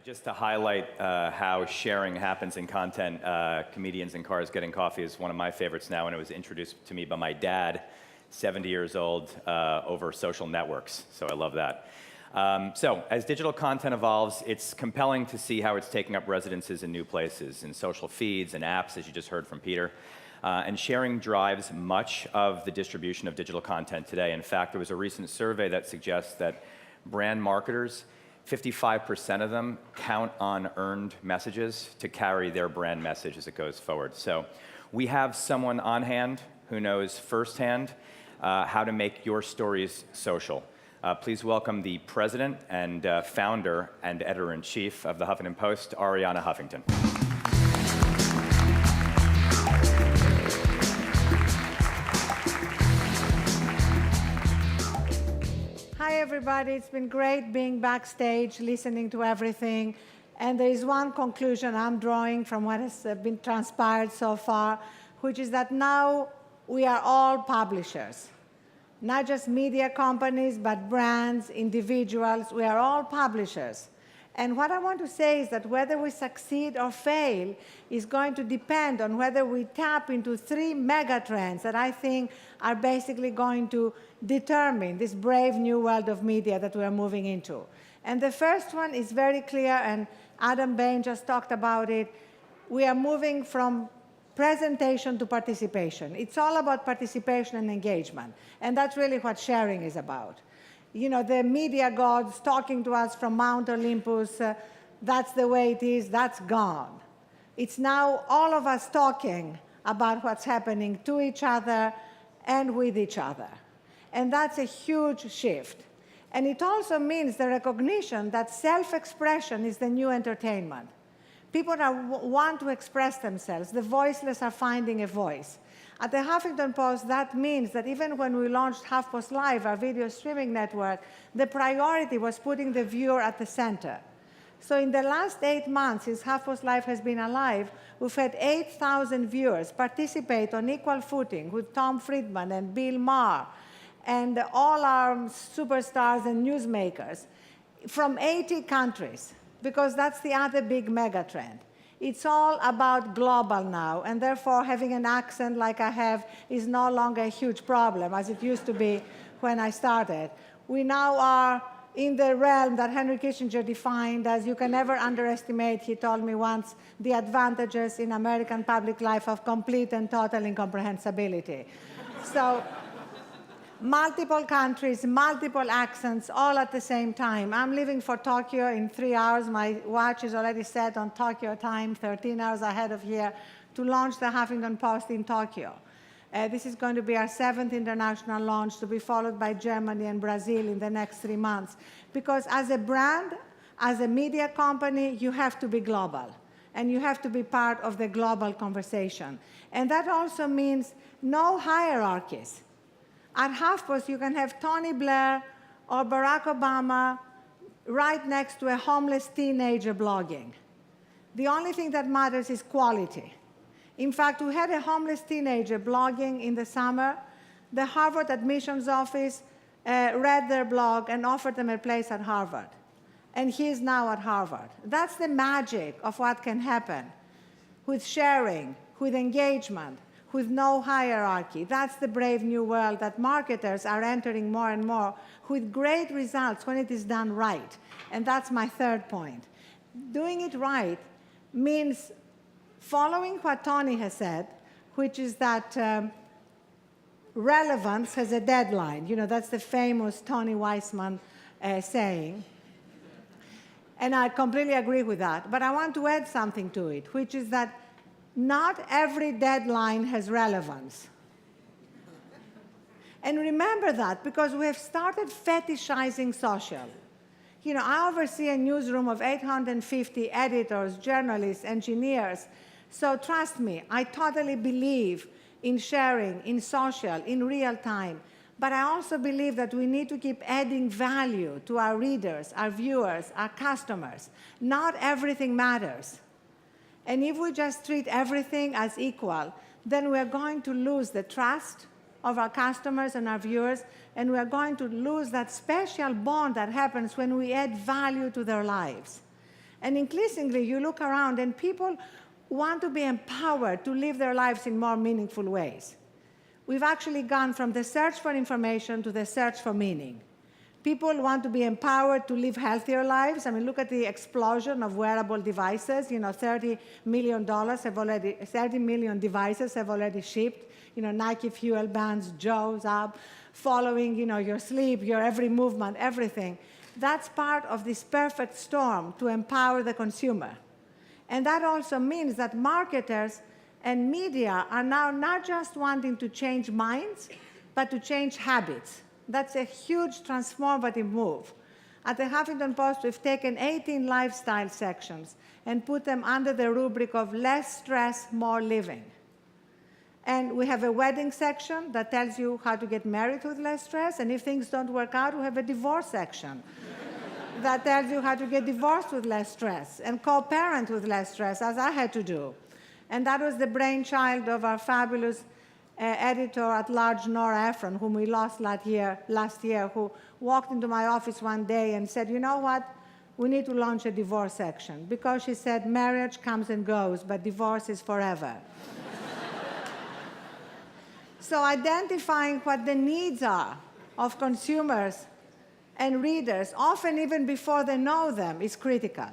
Just to highlight how sharing happens in content, Comedians in Cars Getting Coffee is one of my favorites now, and it was introduced to me by my dad, 70 years old, over social networks, so I love that. So, as digital content evolves, it's compelling to see how it's taking up residences in new places, in social feeds and apps, as you just heard from Peter. And sharing drives much of the distribution of digital content today. In fact, there was a recent survey that suggests that brand marketers, 55% of them count on earned messages to carry their brand message as it goes forward. So we have someone on hand who knows firsthand how to make your stories social. Please welcome the president and founder and editor-in-chief of the Huffington Post, Arianna Huffington. Hi, everybody. It's been great being backstage, listening to everything. And there is one conclusion I'm drawing from what has been transpired so far, which is that now we are all publishers. Not just media companies, but brands, individuals. We are all publishers. And what I want to say is that whether we succeed or fail is going to depend on whether we tap into three megatrends that I think are basically going to determine this brave new world of media that we are moving into. And the first one is very clear, and Adam Bain just talked about it. We are moving from presentation to participation. It's all about participation and engagement. And that's really what sharing is about. You know, the media gods talking to us from Mount Olympus, that's the way it is, that's gone. It's now all of us talking about what's happening to each other and with each other. And that's a huge shift. And it also means the recognition that self-expression is the new entertainment. People want to express themselves. The voiceless are finding a voice. At the Huffington Post, that means that even when we launched HuffPost Live, our video streaming network, the priority was putting the viewer at the center. So in the last 8 months, since HuffPost Live has been alive, we've had 8,000 viewers participate on equal footing with Tom Friedman and Bill Maher and all our superstars and newsmakers from 80 countries, because that's the other big mega trend. It's all about global now, and therefore having an accent like I have is no longer a huge problem, as it used to be when I started. We now are in the realm that Henry Kissinger defined as you can never underestimate, he told me once, the advantages in American public life of complete and total incomprehensibility. So, multiple countries, multiple accents, all at the same time. I'm leaving for Tokyo in 3 hours. My watch is already set on Tokyo time, 13 hours ahead of here, to launch the Huffington Post in Tokyo. This is going to be our 7th international launch, to be followed by Germany and Brazil in the next 3 months. Because as a brand, as a media company, you have to be global. And you have to be part of the global conversation. And that also means no hierarchies. At HuffPost, you can have Tony Blair or Barack Obama right next to a homeless teenager blogging. The only thing that matters is quality. In fact, we had a homeless teenager blogging in the summer. The Harvard admissions office read their blog and offered them a place at Harvard. And he's now at Harvard. That's the magic of what can happen with sharing, with engagement, with no hierarchy. That's the brave new world that marketers are entering more and more, with great results when it is done right. And that's my third point. Doing it right means following what Tony has said, which is that relevance has a deadline. You know, that's the famous Tony Weismanjoined saying. And I completely agree with that. But I want to add something to it, which is that not every deadline has relevance. And remember that, because we have started fetishizing social. You know, I oversee a newsroom of 850 editors, journalists, engineers. So trust me, I totally believe in sharing, in social, in real time. But I also believe that we need to keep adding value to our readers, our viewers, our customers. Not everything matters. And if we just treat everything as equal, then we're going to lose the trust of our customers and our viewers, and we're going to lose that special bond that happens when we add value to their lives. And increasingly, you look around and people want to be empowered to live their lives in more meaningful ways. We've actually gone from the search for information to the search for meaning. People want to be empowered to live healthier lives. I mean, look at the explosion of wearable devices. You know, $30 million devices have already shipped. You know, Nike Fuel Bands, Joe's up, following, you know, your sleep, your every movement, everything. That's part of this perfect storm to empower the consumer. And that also means that marketers and media are now not just wanting to change minds, but to change habits. That's a huge transformative move. At the Huffington Post, we've taken 18 lifestyle sections and put them under the rubric of less stress, more living. And we have a wedding section that tells you how to get married with less stress, and if things don't work out, we have a divorce section that tells you how to get divorced with less stress and co-parent with less stress, as I had to do. And that was the brainchild of our fabulous editor-at-large, Nora Ephron, whom we lost last year, who walked into my office one day and said, you know what, we need to launch a divorce section. Because she said, marriage comes and goes, but divorce is forever. So identifying what the needs are of consumers and readers, often even before they know them, is critical.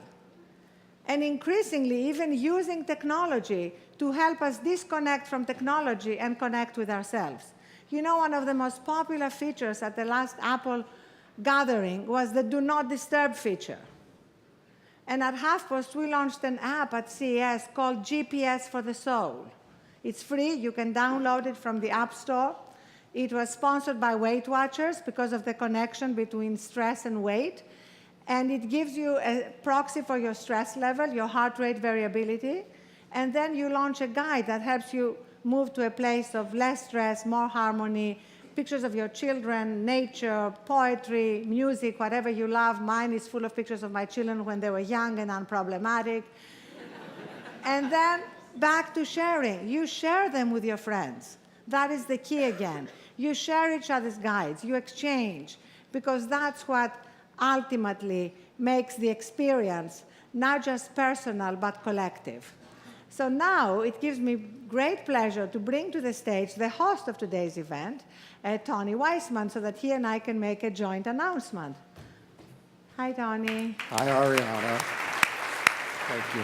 And increasingly, even using technology to help us disconnect from technology and connect with ourselves. You know, one of the most popular features at the last Apple gathering was the Do Not Disturb feature. And at HuffPost, we launched an app at CES called GPS for the Soul. It's free. You can download it from the App Store. It was sponsored by Weight Watchers because of the connection between stress and weight. And it gives you a proxy for your stress level, your heart rate variability. And then you launch a guide that helps you move to a place of less stress, more harmony, pictures of your children, nature, poetry, music, whatever you love. Mine is full of pictures of my children when they were young and unproblematic. And then back to sharing. You share them with your friends. That is the key again. You share each other's guides. You exchange, because that's what ultimately makes the experience not just personal, but collective. So now it gives me great pleasure to bring to the stage the host of today's event, Tony Weisman, so that he and I can make a joint announcement. Hi, Tony. Hi, Arianna. Thank you.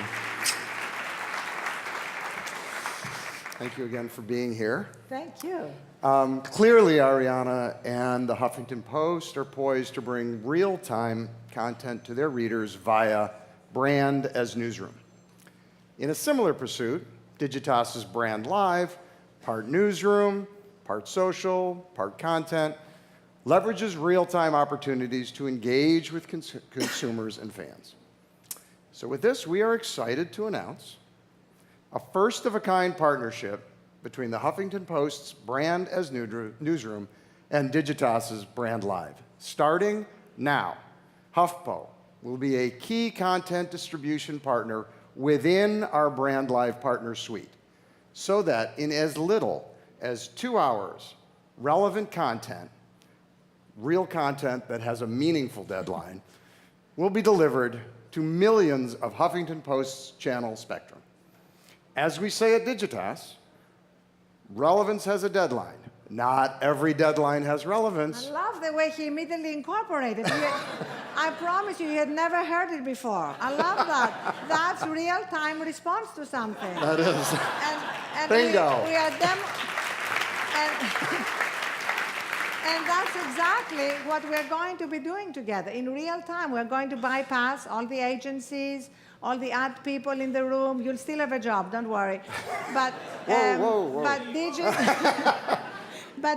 Thank you again for being here. Thank you. Clearly, Arianna and the Huffington Post are poised to bring real-time content to their readers via brand as Newsroom. In a similar pursuit, Digitas' BrandLIVE, part Newsroom, part social, part content, leverages real-time opportunities to engage with consumers and fans. So with this, we are excited to announce a first-of-a-kind partnership between the Huffington Post's Brand as Newsroom and Digitas' BrandLIVE. Starting now, HuffPo will be a key content distribution partner within our BrandLIVE partner suite, so that in as little as 2 hours, relevant content, real content that has a meaningful deadline, will be delivered to millions of Huffington Post's channel spectrum. As we say at Digitas, relevance has a deadline. Not every deadline has relevance. I love the way he immediately incorporated. I promise you, had never heard it before. I love that. That's real-time response to something. That is. And Bingo. We are and that's exactly what we're going to be doing together. In real time, we're going to bypass all the agencies, all the ad people in the room. You'll still have a job, don't worry. But, whoa. but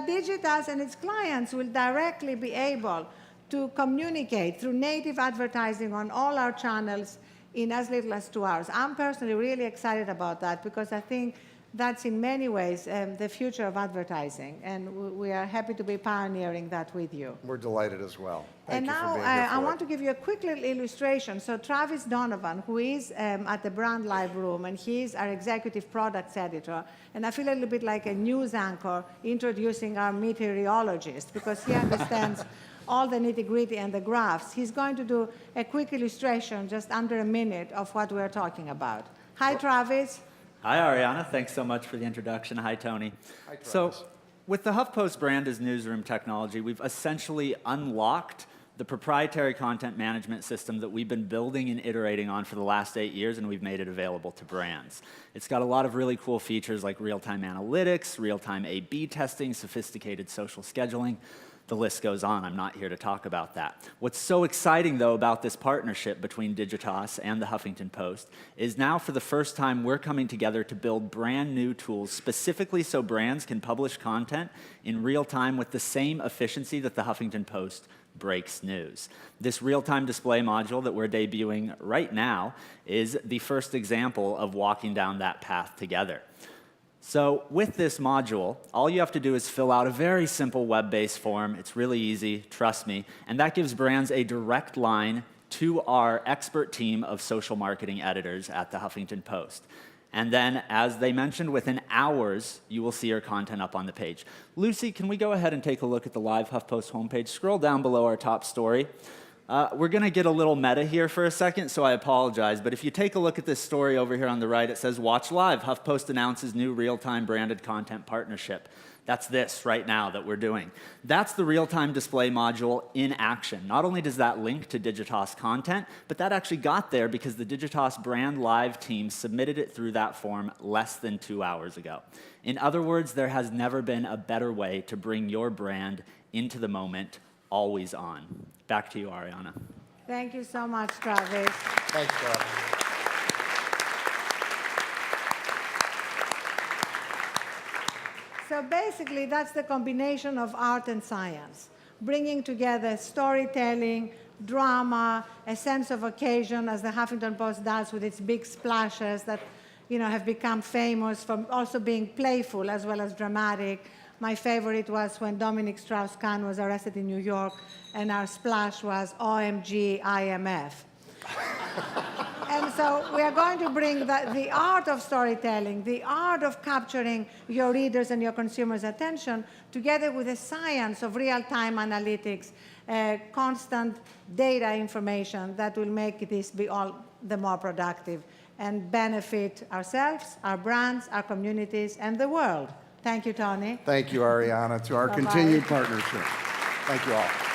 Digitas and its clients will directly be able to communicate through native advertising on all our channels in as little as 2 hours. I'm personally really excited about that because I think that's in many ways the future of advertising, and we are happy to be pioneering that with you. We're delighted as well. Thank you now for being here for I it. want to give you a quick little illustration. So Travis Donovan, who is at the BrandLIVE room, and he's our executive products editor, and I feel a little bit like a news anchor introducing our meteorologist because he understands all the nitty-gritty and the graphs. He's going to do a quick illustration, just under a minute, of what we're talking about. Hi, Travis. Hi, Arianna. Thanks so much for the introduction. Hi, Tony. Hi, Travis. So, with the HuffPost brand as Newsroom technology, we've essentially unlocked the proprietary content management system that we've been building and iterating on for the last 8 years, and we've made it available to brands. It's got a lot of really cool features like real-time analytics, real-time A/B testing, sophisticated social scheduling. The list goes on. I'm not here to talk about that. What's so exciting, though, about this partnership between Digitas and the Huffington Post is now, for the first time, we're coming together to build brand new tools specifically so brands can publish content in real time with the same efficiency that the Huffington Post breaks news. This real-time display module that we're debuting right now is the first example of walking down that path together. So with this module, all you have to do is fill out a very simple web-based form. It's really easy, trust me, and that gives brands a direct line to our expert team of social marketing editors at the Huffington Post. And then, as they mentioned, within hours, you will see your content up on the page. Lucy, can we go ahead and take a look at the live HuffPost homepage? Scroll down below our top story. We're going to get a little meta here for a second, so I apologize. But if you take a look at this story over here on the right, it says, "Watch live. HuffPost announces new real-time branded content partnership." That's this right now that we're doing. That's the real-time display module in action. Not only does that link to Digitas content, but that actually got there because the Digitas BrandLIVE team submitted it through that form less than 2 hours ago. In other words, there has never been a better way to bring your brand into the moment, always on. Back to you, Arianna. Thank you so much, Travis. Thanks, Travis. So basically, that's the combination of art and science, bringing together storytelling, drama, a sense of occasion, as the Huffington Post does with its big splashes that have become famous for also being playful as well as dramatic. My favorite was when Dominic Strauss-Kahn was arrested in New York, and our splash was OMG IMF. And so we are going to bring the art of storytelling, the art of capturing your readers' and your consumers' attention, together with the science of real-time analytics, constant data information that will make this be all the more productive and benefit ourselves, our brands, our communities, and the world. Thank you, Tony. Thank you, Arianna, to our Bye-bye. continued partnership. Thank you all.